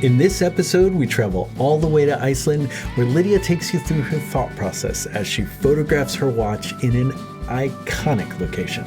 In this episode, we travel all the way to Iceland, where Lydia takes you through her thought process as she photographs her watch in an iconic location.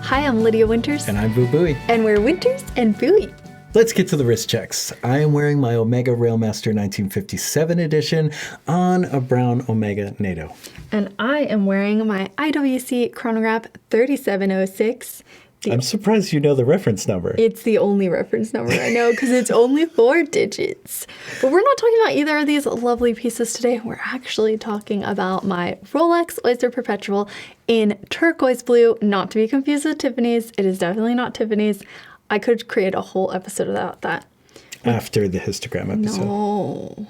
Hi, I'm Lydia Winters. And I'm Boo Booey. And we're Winters and Booey. Let's get to the wrist checks. I am wearing my Omega Railmaster 1957 edition on a brown Omega NATO. And I am wearing my IWC Chronograph 3706. I'm surprised you know the reference number. It's the only reference number I know because it's only 4 digits. But we're not talking about either of these lovely pieces today. We're actually talking about my Rolex Oyster Perpetual in turquoise blue, not to be confused with Tiffany's. It is definitely not Tiffany's. I could create a whole episode about that. After the histogram episode. No.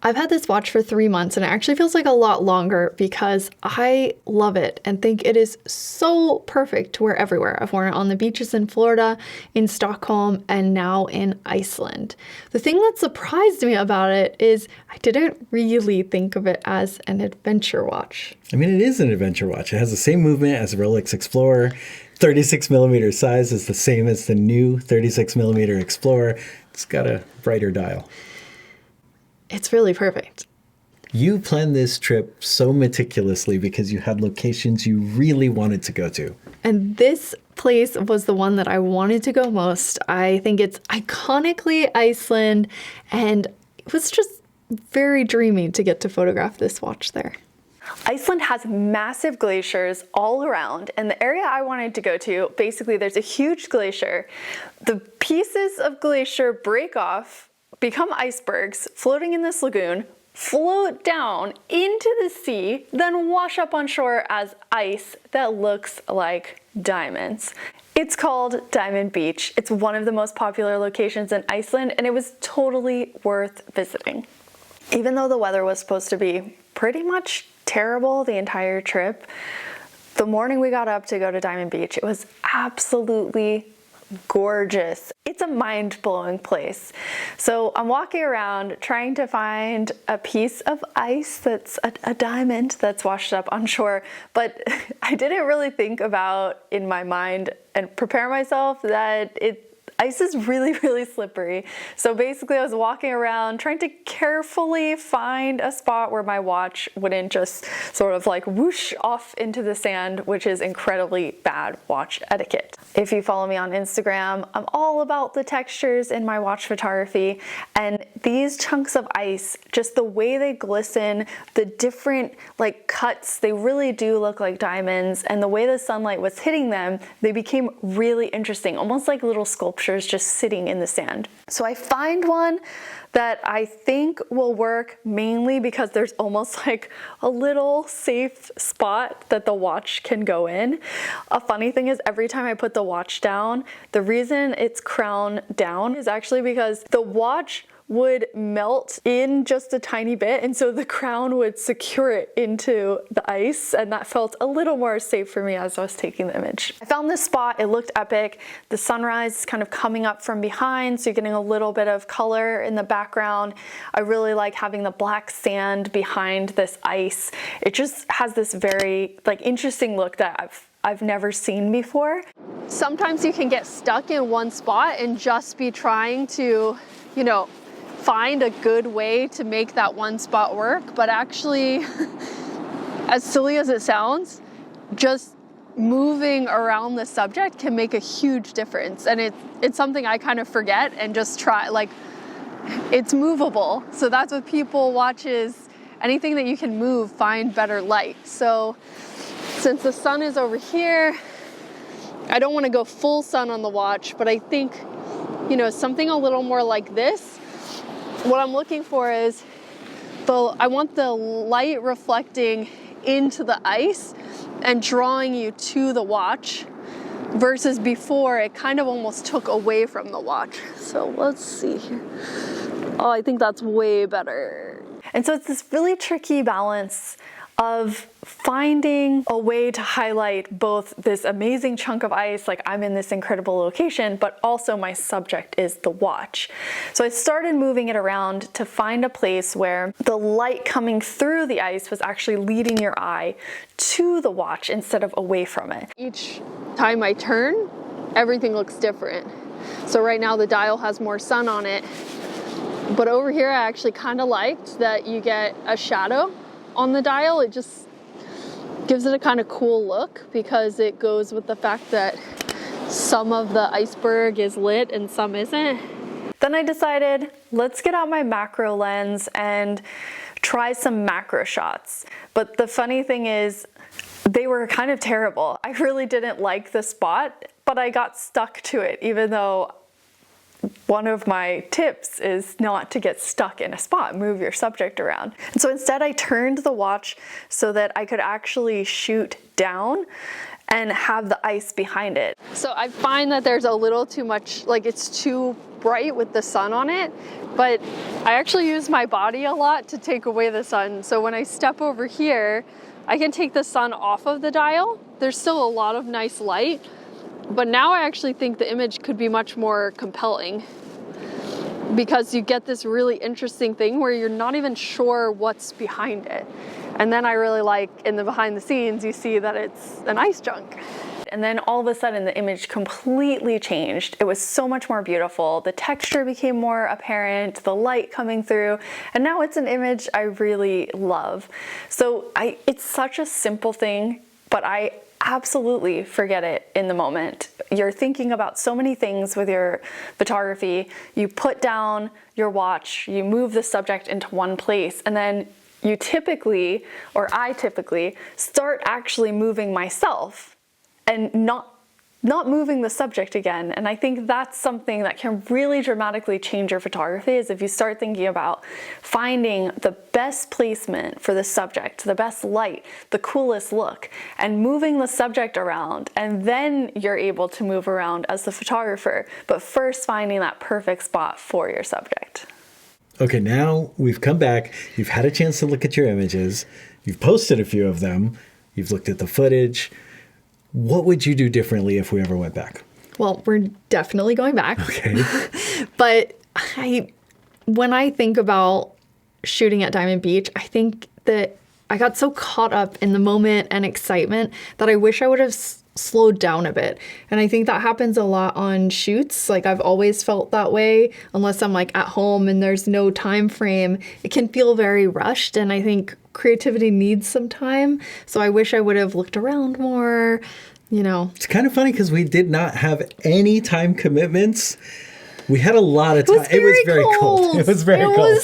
I've had this watch for 3 months and it actually feels like a lot longer because I love it and think it is so perfect to wear everywhere. I've worn it on the beaches in Florida, in Stockholm, and now in Iceland. The thing that surprised me about it is I didn't really think of it as an adventure watch. I mean, it is an adventure watch. It has the same movement as the Rolex Explorer. 36 millimeter size is the same as the new 36 millimeter Explorer. It's got a brighter dial. It's really perfect. You planned this trip so meticulously because you had locations you really wanted to go to. And this place was the one that I wanted to go most. I think it's iconically Iceland, and it was just very dreamy to get to photograph this watch there. Iceland has massive glaciers all around, and the area I wanted to go to, basically there's a huge glacier. The pieces of glacier break off, become icebergs floating in this lagoon, float down into the sea, then wash up on shore as ice that looks like diamonds. It's called Diamond Beach. It's one of the most popular locations in Iceland, and it was totally worth visiting. Even though the weather was supposed to be pretty much terrible the entire trip, the morning we got up to go to Diamond Beach, it was absolutely gorgeous. It's a mind-blowing place. So I'm walking around trying to find a piece of ice that's a diamond that's washed up on shore, but I didn't really think about in my mind and prepare myself that ice is really, really slippery. So basically I was walking around trying to carefully find a spot where my watch wouldn't just sort of like whoosh off into the sand, which is incredibly bad watch etiquette. If you follow me on Instagram, I'm all about the textures in my watch photography, and these chunks of ice, just the way they glisten, the different like cuts, they really do look like diamonds, and the way the sunlight was hitting them, they became really interesting, almost like little sculptures just sitting in the sand. So I find one that I think will work mainly because there's almost like a little safe spot that the watch can go in. A funny thing is every time I put the watch down, the reason it's crown down is actually because the watch would melt in just a tiny bit, and so the crown would secure it into the ice, and that felt a little more safe for me as I was taking the image. I found this spot, it looked epic. The sunrise is kind of coming up from behind, so you're getting a little bit of color in the background. I really like having the black sand behind this ice. It just has this very like interesting look that I've never seen before. Sometimes you can get stuck in one spot and just be trying to, you know, find a good way to make that one spot work, but actually, as silly as it sounds, just moving around the subject can make a huge difference. And it's something I kind of forget and just try, like, it's movable. So that's with people, watches, anything that you can move, find better light. So since the sun is over here, I don't want to go full sun on the watch, but I think, you know, something a little more like this. What I'm looking for is I want the light reflecting into the ice and drawing you to the watch, versus before it kind of almost took away from the watch. So let's see here. Oh, I think that's way better. And so it's this really tricky balance of finding a way to highlight both this amazing chunk of ice, like I'm in this incredible location, but also my subject is the watch. So I started moving it around to find a place where the light coming through the ice was actually leading your eye to the watch instead of away from it. Each time I turn, everything looks different. So right now the dial has more sun on it. But over here, I actually kind of liked that you get a shadow on the dial. It just gives it a kind of cool look because it goes with the fact that some of the iceberg is lit and some isn't. Then I decided, let's get out my macro lens and try some macro shots. But the funny thing is, they were kind of terrible. I really didn't like the spot, but I got stuck to it, even though one of my tips is not to get stuck in a spot, move your subject around. And so instead I turned the watch so that I could actually shoot down and have the ice behind it. So I find that there's a little too much, like it's too bright with the sun on it, but I actually use my body a lot to take away the sun. So when I step over here, I can take the sun off of the dial. There's still a lot of nice light, but now I actually think the image could be much more compelling because you get this really interesting thing where you're not even sure what's behind it. And then I really like in the behind the scenes, you see that it's an ice chunk. And then all of a sudden the image completely changed. It was so much more beautiful. The texture became more apparent, the light coming through, and now it's an image I really love. So it's such a simple thing, but I absolutely forget it in the moment. You're thinking about so many things with your photography. You put down your watch, you move the subject into one place, and then you typically, or I typically, start actually moving myself and not moving the subject again. And I think that's something that can really dramatically change your photography, is if you start thinking about finding the best placement for the subject, the best light, the coolest look, and moving the subject around. And then you're able to move around as the photographer, but first finding that perfect spot for your subject. Okay, now we've come back. You've had a chance to look at your images. You've posted a few of them. You've looked at the footage. What would you do differently if we ever went back? Well, we're definitely going back. Okay. But when I think about shooting at Diamond Beach, I think that I got so caught up in the moment and excitement that I wish I would have slowed down a bit. And I think that happens a lot on shoots. Like I've always felt that way, unless I'm like at home and there's no time frame. It can feel very rushed, and I think creativity needs some time. So I wish I would have looked around more, you know. It's kind of funny because we did not have any time commitments. We had a lot of time. It was very cold. It was very cold.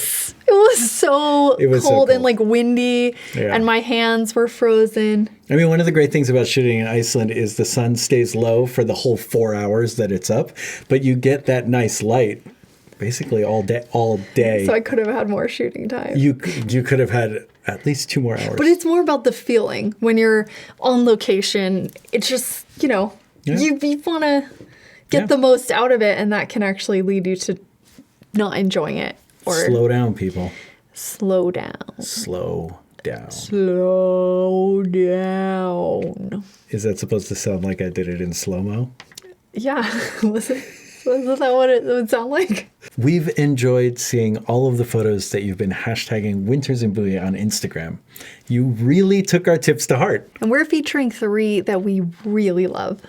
It was so cold and like windy, and my hands were frozen. I mean, one of the great things about shooting in Iceland is the sun stays low for the whole 4 hours that it's up, but you get that nice light basically all day. So I could have had more shooting time. You could have had at least 2 more hours. But it's more about the feeling when you're on location. It's just, you know, you want to get the most out of it, and that can actually lead you to not enjoying it. Or slow down, people. Slow down. Slow down. Slow down. Is that supposed to sound like I did it in slow-mo? Yeah. Listen. Is that what it would sound like? We've enjoyed seeing all of the photos that you've been hashtagging Winters in Buoy on Instagram. You really took our tips to heart. And we're featuring 3 that we really love.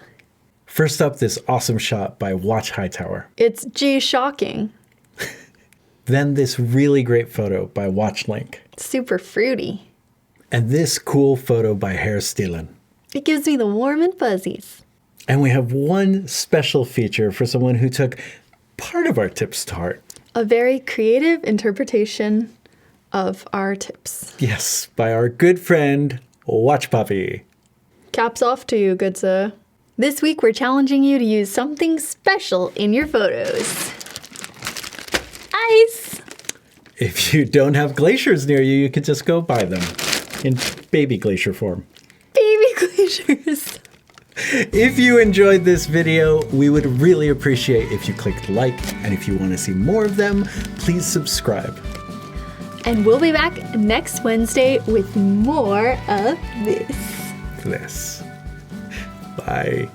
First up, this awesome shot by Watch Hightower. It's G-shocking. Then this really great photo by Watch Link. Super fruity. And this cool photo by Hair Steelen. It gives me the warm and fuzzies. And we have one special feature for someone who took part of our tips to heart. A very creative interpretation of our tips. Yes, by our good friend, Watch Puppy. Caps off to you, good sir. This week, we're challenging you to use something special in your photos. Ice! If you don't have glaciers near you, you could just go buy them in baby glacier form. Baby glaciers. If you enjoyed this video, we would really appreciate if you clicked like, and if you want to see more of them, please subscribe. And we'll be back next Wednesday with more of this. Bye.